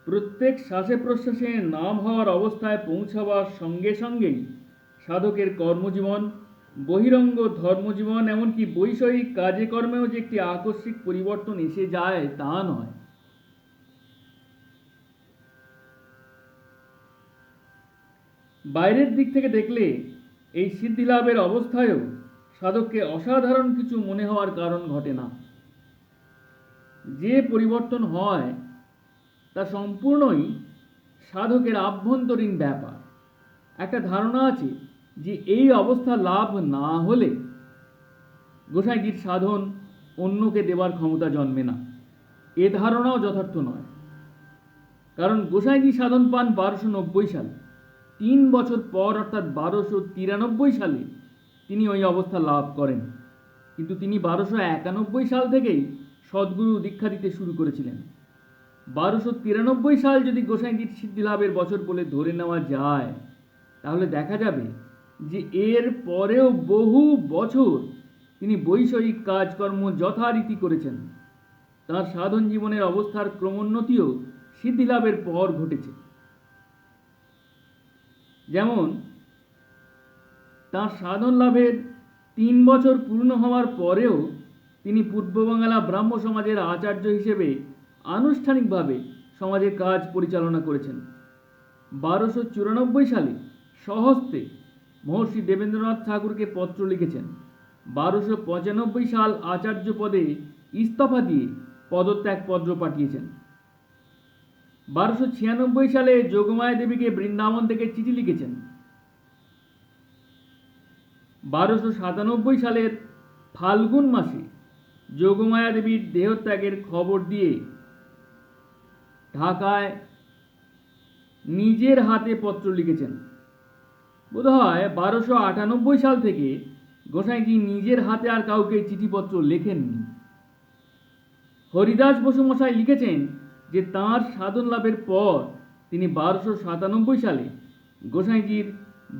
প্রত্যেক শ্বাসে প্রশ্বাসে নাম হওয়ার অবস্থায় পৌঁছাবার সঙ্গে সঙ্গেই সাধকের কর্মজীবন, বহিরঙ্গ ধর্মজীবন, এমনকি বৈষয়িক কাজে কর্মেও যে একটি আকস্মিক পরিবর্তন এসে যায় তা নয়। বাইরের দিক থেকে দেখলে এই সিদ্ধিলাভের অবস্থায়ও সাধককে অসাধারণ কিছু মনে হওয়ার কারণ ঘটে না। যে পরিবর্তন হয় তা সম্পূর্ণই সাধকের আভ্যন্তরীণ ব্যাপার। একটা ধারণা আছে যে এই অবস্থা লাভ না হলে গোসাইজির সাধন অন্যকে দেবার ক্ষমতা জন্মে না। এ ধারণাও যথার্থ নয়, কারণ গোসাইজি সাধন পান 1290 সালে। 3 বছর পর অর্থাৎ 1293 সালে তিনি ওই অবস্থা লাভ করেন, কিন্তু তিনি 1291 সাল থেকেই সদ্গুরু দীক্ষা দিতে শুরু করেছিলেন। 1293 সাল যদি গোসাইজির সিদ্ধিলাভের বছর বলে ধরে নেওয়া যায়, তাহলে দেখা যাবে যে এর পরেও বহু বছর তিনি বৈষয়িক কাজকর্ম যথারীতি করেছেন। তাঁর সাধন জীবনের অবস্থার ক্রমোন্নতিও সিদ্ধিলাভের পর ঘটেছে। যেমন তাঁর সাধন লাভের 3 বছর পূর্ণ হওয়ার পরেও তিনি পূর্ববাংলা ব্রাহ্ম সমাজের আচার্য হিসেবে আনুষ্ঠানিকভাবে সমাজের কাজ পরিচালনা করেছেন। 1294 সালে স্বহস্তে মহর্ষি দেবেন্দ্রনাথ ঠাকুরকে পত্র লিখেছেন। 1295 সাল আচার্য পদে ইস্তফা দিয়ে পদত্যাগ পত্র পাঠিয়েছেন। 1296 সালে যোগমায়া দেবীকে বৃন্দাবন থেকে চিঠি লিখেছেন। 1297 সালের ফাল্গুন মাসে যোগমায়া দেবীর দেহত্যাগের খবর দিয়ে ঢাকায় নিজের হাতে পত্র লিখেছেন। বোধহয় 1298 সাল থেকে গোসাইজি নিজের হাতে আর কাউকে চিঠিপত্র লেখেননি। হরিদাস বসু মশাই লিখেছেন যে তাঁর সাধন লাভের পর তিনি 1297 সালে গোসাইজির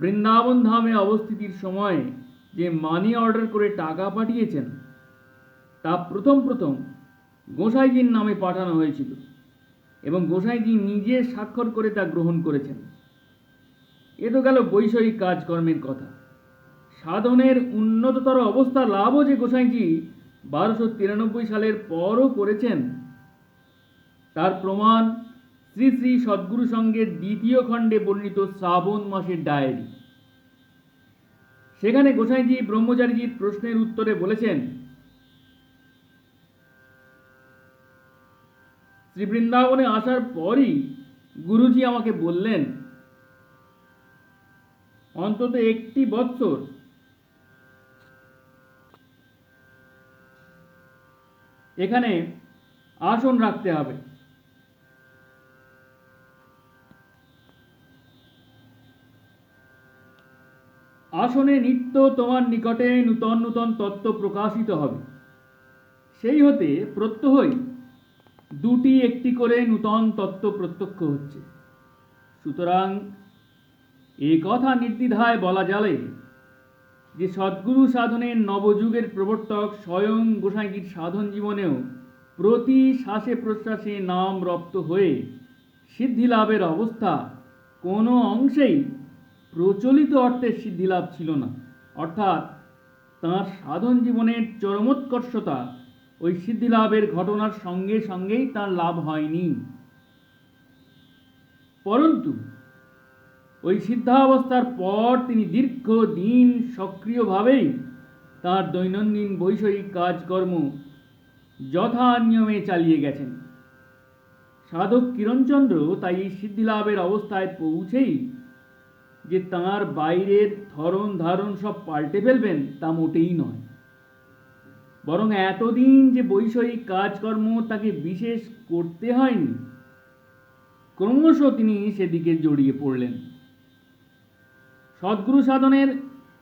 বৃন্দাবন ধামে অবস্থিতির সময়ে যে মানি অর্ডার করে টাকা পাঠিয়েছেন তা প্রথম গোসাইজির নামে পাঠানো হয়েছিল এবং গোসাইজি নিজে স্বাক্ষর করে তা গ্রহণ করেছেন। এ তো গেল বৈষয়িক কাজকর্মের কথা। সাধনের উন্নততর অবস্থা লাভও যে গোসাইজি 1293 সালের পরও করেছেন তার প্রমাণ শ্রী শ্রী সদ্গুরু সংঘের 2য় খণ্ডে বর্ণিত শ্রাবণ মাসের ডায়েরি। সেখানে গোসাইজি ব্রহ্মচারীজির প্রশ্নের উত্তরে বলেছেন, শ্রী বৃন্দাবনে আসার পরই গুরুজি আমাকে বললেন অন্তত 1 বৎসর এখানে আসন রাখতে হবে। আসনে নিত্য তোমার নিকটে নূতন নূতন তত্ত্ব প্রকাশিত হবে। সেই হতে প্রত্যহই 2টি করে নূতন তত্ত্ব প্রত্যক্ষ হচ্ছে। সুতরাং এ কথা নির্দ্বিধায় বলা যাবে যে সদ্গুরু সাধনের নবযুগের প্রবর্তক স্বয়ং গোসাইজির সাধন জীবনেও প্রতি শ্বাসে প্রশ্বাসে নাম রপ্ত হয়ে সিদ্ধিলাভের অবস্থা কোনো অংশেই প্রচলিত অর্থের সিদ্ধিলাভ ছিল না। অর্থাৎ তাঁর সাধন জীবনের চরমোৎকর্ষতা ওই সিদ্ধিলাভের ঘটনার সঙ্গে সঙ্গেই তাঁর লাভ হয়নি, পরন্তু ওই সিদ্ধাবস্থার পর তিনি দীর্ঘদিন সক্রিয়ভাবেই তাঁর দৈনন্দিন বৈষয়িক কাজকর্ম যথা নিয়মে চালিয়ে গেছেন। সাধক কিরণচন্দ্র তাই এই সিদ্ধিলাভের অবস্থায় পৌঁছেই যে তাঁর বাইরের ধরন ধারণ সব পাল্টে ফেলবেন তা মোটেই নয়, বরং এতদিন যে বৈষয়িক কাজকর্ম তাকে বিশেষ করতে হয়নি, ক্রমশ তিনি সেদিকে জড়িয়ে পড়লেন। সদ্গুরু সাধনের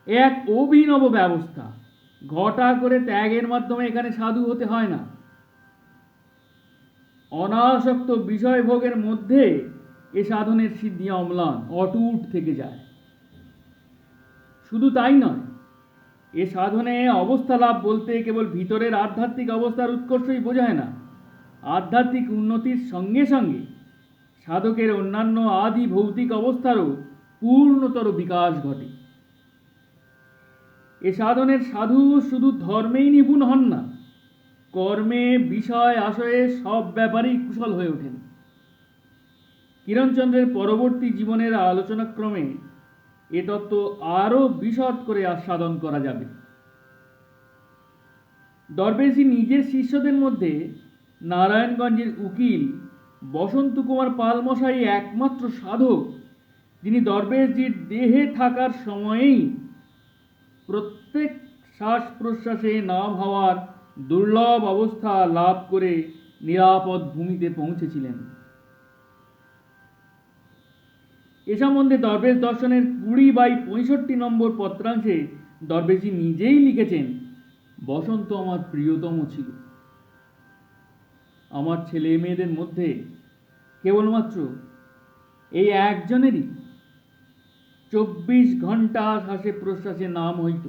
এক অভিনব ব্যবস্থা। ঘটা করে ত্যাগের মাধ্যমে এখানে সাধু হতে হয় না। অনাসক্ত বিষয় ভোগের মধ্যে এ সাধনের সিদ্ধি অম্লান অটুট থেকে যায়। শুধু তাই নয়, এ সাধনে অবস্থা লাভ বলতে কেবল ভিতরের আধ্যাত্মিক অবস্থার উৎকর্ষই বোঝায় না। আধ্যাত্মিক উন্নতির সঙ্গে সঙ্গে সাধকের অন্যান্য আদি ভৌতিক অবস্থারও পূর্ণতর বিকাশ ঘটে। এ সাধনের সাধু শুধু ধর্মেই নিপুণ হন না, কর্মে, বিষয় আশয়ে সব ব্যাপারেই কুশল হয়ে ওঠেন। কিরণচন্দ্রের পরবর্তী জীবনের আলোচনাক্রমে এ তত্ত্ব আরও বিশদ করে আস্বাদন করা যাবে। দরবেশজি নিজের শিষ্যদের মধ্যে নারায়ণগঞ্জের উকিল বসন্ত কুমার পাল মশাই একমাত্র সাধক, যিনি দরবেশজির দেহে থাকার সময়েই প্রত্যেক শ্বাস প্রশ্বাসে নাম হওয়ার দুর্লভ অবস্থা লাভ করে নিরাপদ ভূমিতে পৌঁছেছিলেন। এ সম্বন্ধে দরবেশ দর্শনের 20/65 নম্বর পত্রাংশে দরবেশজি নিজেই লিখেছেন, বসন্ত আমার প্রিয়তম ছিল। আমার ছেলে মেয়েদের মধ্যে কেবলমাত্র এই একজনেরই 24 ঘন্টা শ্বাসে প্রশ্বাসে নাম হইত।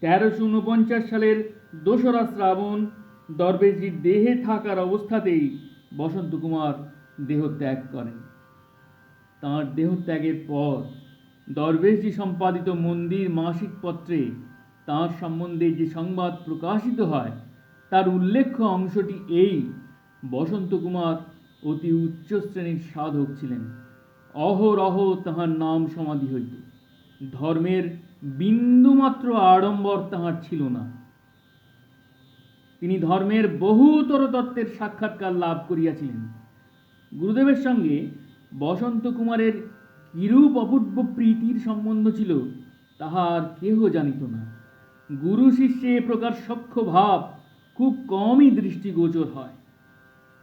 1349 সালের 2রা শ্রাবণ দরবেশজির দেহে থাকার অবস্থাতেই বসন্ত কুমার দেহত্যাগ করেন। তাঁর দেহত্যাগের পর দরবেশজি সম্পাদিত মন্দির মাসিক পত্রে তাঁর সম্বন্ধে যে সংবাদ প্রকাশিত হয় তার উল্লেখ্য অংশটি এই: বসন্ত কুমার অতি উচ্চ শ্রেণীর সাধক ছিলেন, অহরহ তাঁহার নাম সমাধি হইত, ধর্মের বিন্দুমাত্র আড়ম্বর তাঁহার ছিল না। তিনি ধর্মের বহুতর তত্ত্বের সাক্ষাৎকার লাভ করিয়াছিলেন। গুরুদেবের সঙ্গে বসন্ত কুমারের কিরূপ অপূর্ব প্রীতির সম্বন্ধ ছিল তাহার কেহ জানিত না। গুরু শিষ্যে এ প্রকার সখ্য ভাব খুব কমই দৃষ্টিগোচর হয়।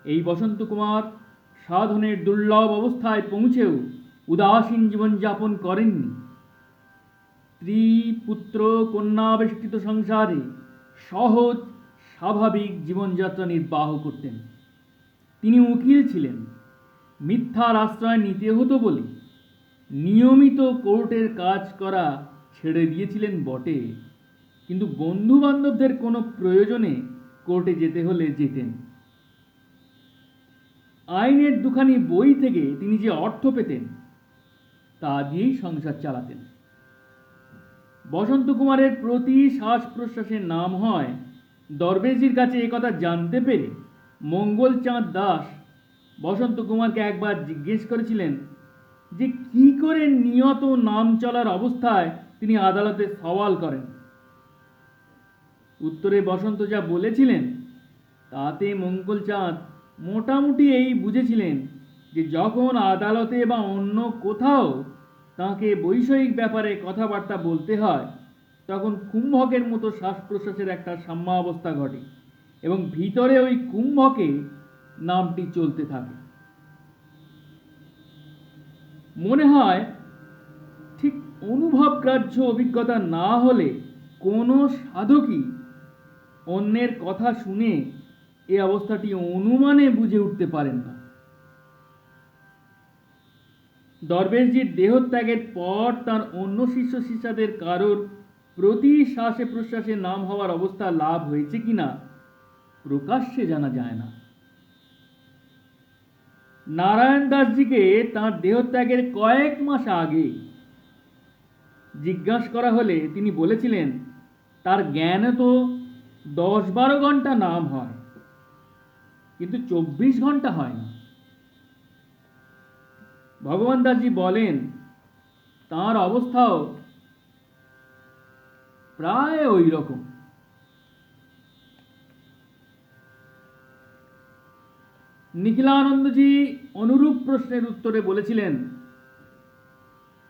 এই বসন্ত কুমার সাধনের দুর্লভ অবস্থায় পৌঁছেও উদাসীন জীবনযাপন করেননি। স্ত্রী, পুত্র, কন্যা বেষ্টিত সংসারে সহজ স্বাভাবিক জীবনযাত্রা নির্বাহ করতেন। তিনি উকিল ছিলেন, মিথ্যার আশ্রয় নিতে হতো বলে নিয়মিত কোর্টের কাজ করা ছেড়ে দিয়েছিলেন বটে, কিন্তু বন্ধু বান্ধবদের কোনো প্রয়োজনে কোর্টে যেতে হলে যেতেন। আইনের দুখানি বই থেকে তিনি যে অর্থ পেতেন তা দিয়েই সংসার চালাতেন। বসন্ত কুমারের প্রতি শ্বাস প্রশ্বাসের নাম হয় দরবেশজির কাছে একথা জানতে পেরে মঙ্গলচাঁদ দাস বসন্ত কুমারকে একবার জিজ্ঞেস করেছিলেন যে কি করে নিয়ত নাম চলার অবস্থায় তিনি আদালতে সওয়াল করেন। উত্তরে বসন্ত যা বলেছিলেন তাতে মঙ্গলচাঁদ মোটামুটি এই বুঝেছিলেন যে যখন আদালতে বা অন্য কোথাও তাঁকে বৈষয়িক ব্যাপারে কথাবার্তা বলতে হয় তখন কুম্ভকের মতো শ্বাস প্রশ্বাসের একটা সাম্যাবস্থা ঘটে এবং ভিতরে ওই কুম্ভকে নামটি চলতে থাকে। মনে হয় ঠিক অনুভবগ্রাহ্য অভিজ্ঞতা না হলে কোনো সাধকই অন্যের কথা শুনে এই অবস্থাটি অনুমানে বুঝে উঠতে পারেন না। দরবেশজির দেহত্যাগের পর তার অন্য শিষ্য শিষ্যাদের কারোর প্রতি শ্বাসে প্রশ্বাসে নাম হওয়ার অবস্থা লাভ হয়েছে কিনা প্রকাশ্যে জানা যায় না। নারায়ণ দাসজিকে তাঁর দেহত্যাগের কয়েক মাস আগে জিজ্ঞাসা করা হলে তিনি বলেছিলেন তার জ্ঞানে তো 10-12 ঘন্টা নাম হয়, কিন্তু 24 ঘন্টা হয় না। ভগবান দাসজি বলেন তাঁর অবস্থাও প্রায় ওই রকম। নিখিলানন্দজি অনুরূপ প্রশ্নের উত্তরে বলেছিলেন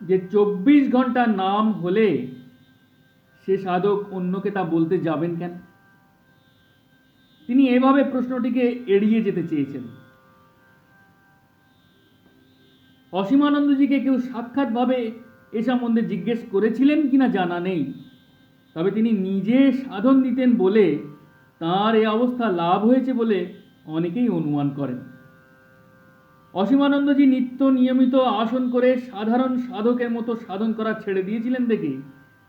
যে 24 ঘন্টা নাম হলে সে সাধক অন্যকে তা বলতে যাবেন কেন? তিনি এভাবে প্রশ্নটিকে এড়িয়ে যেতে চেয়েছেন। অসীমানন্দজিকে কেউ সাক্ষাৎভাবে এ সম্বন্ধে জিজ্ঞেস করেছিলেন কিনা জানা নেই, তবে তিনি নিজে সাধন দিতেন বলে তাঁর এই অবস্থা লাভ হয়েছে বলে অনেকেই অনুমান করেন। অসীমানন্দজি নিত্য নিয়মিত আসন করে সাধারণ সাধকের মতো সাধন করা ছেড়ে দিয়েছিলেন দেখে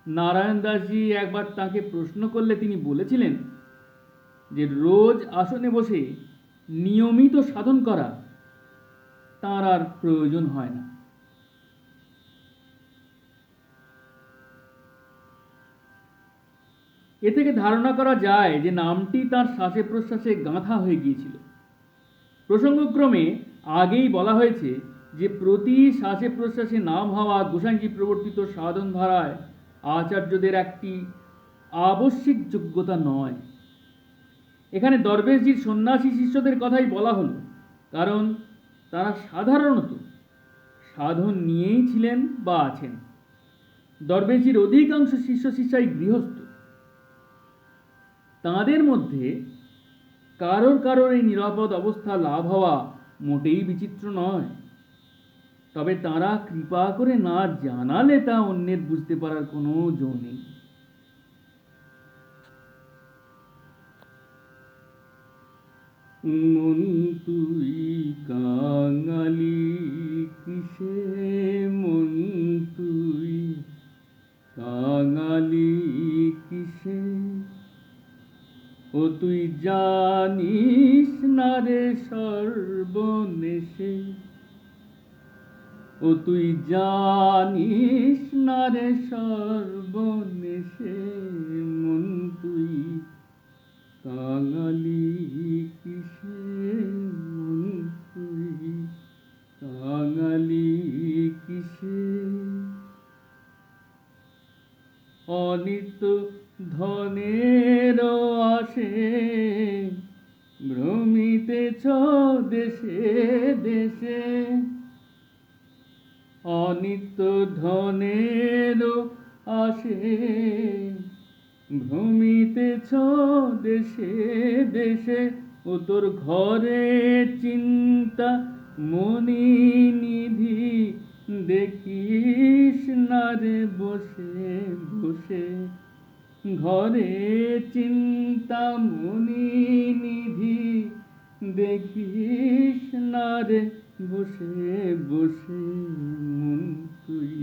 নারায়ণ দাসজি একবার তাকে প্রশ্ন করলে তিনি বলেছিলেন যে রোজ আসনে বসে নিয়মিত সাধন করা তার আর প্রয়োজন হয় না। এ থেকে ধারণা করা যায় যে নামটি তার শ্বাসে প্রশ্বাসে গাঁথা হয়ে গিয়েছিল। প্রসঙ্গক্রমে আগেই বলা হয়েছে যে প্রতি শ্বাসে প্রশ্বাসে নাম হওয়া গোসাইজি প্রবর্তিত সাধন ধারায় আচার্যদের একটি আবশ্যিক যোগ্যতা নয়। এখানে দরবেশজির সন্ন্যাসী শিষ্যদের কথাই বলা হলো, কারণ তারা সাধারণত সাধন নিয়েই ছিলেন বা আছেন। দরবেশজির অধিকাংশ শিষ্য শিষ্যাই গৃহস্থ। তাঁদের মধ্যে কারোর এই নিরাপদ অবস্থা লাভ হওয়া মোটেই বিচিত্র নয়। তবে তাঁরা কৃপা করে না জানালে তা অন্যের বুঝতে পারার কোনো জো নেই। মন তুই কাঙালি কিসে, মন তুই কাঙালি কিসে, ও তুই জানিস না রে সর্বনেশে, ও তুই জানিস না রে সর্বনেশে, মন তুই কাঙালি কিসে, মন তুই কাঙালি কিসে। অনিত্য ধনের আসে ভ্রমিতেছ দেশে দেশে, অনিত্য ধনের আসে ভ্রমিতেছ দেশে দেশে, ও তোর ঘরে চিন্তা মনি নিধি দেখিস না রে বসে বসে, ঘরে চিন্তা মনি নিধি দেখিস না রে বসে বসে, মন তুই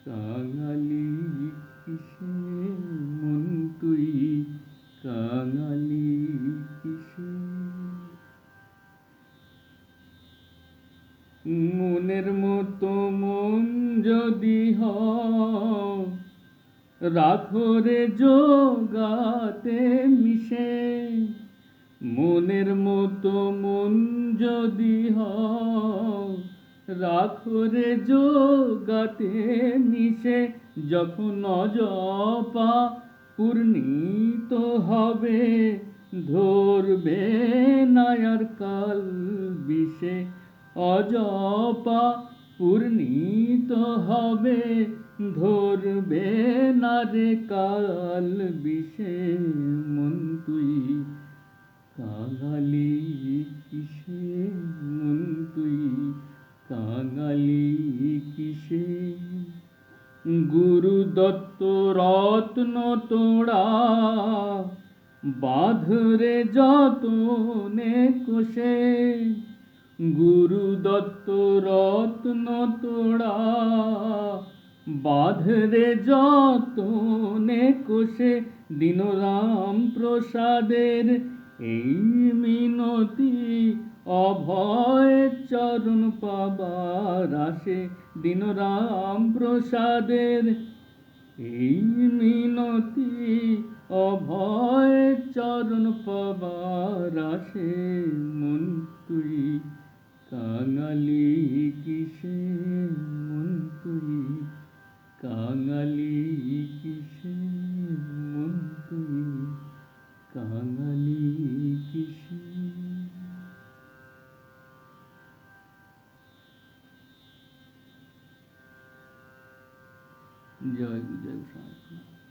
কাঙালি কিসে, মন তুই কাঙালি কিসে। মনের মতো মন যদি হয় রাখো রে জোগাতে মিশে, মনের মতো মন যদি হয় রাখো রে জোগাতে মিশে, যখন অজপা পূর্ণিত হবে ধরবে না আর কাল বিষে, অজপা পূর্ণিত হবে ধরবে না রে কাল বিষে, মন তুই কাঙালি কিসে, মন তুই কাঙালি কিসে। গুরু দত্ত রত্ন তোড়া বাঁধরে যতনে কোষে, গুরু দত্ত রত্ন তোড়া বাঁধরে যতনে কোষে, দীনরাম প্রসাদের এই মিনতি অভয় চরণ পাবার আসে, দীনরাম প্রসাদের এই মিনতি অভয় চরণ পাবার আসে, মন তুই কাঙালি কিসে, মন তুই কাঙালি কিসে, মন তুই কাঙালি কিসে। জয় গুরু, জয় গোসাই।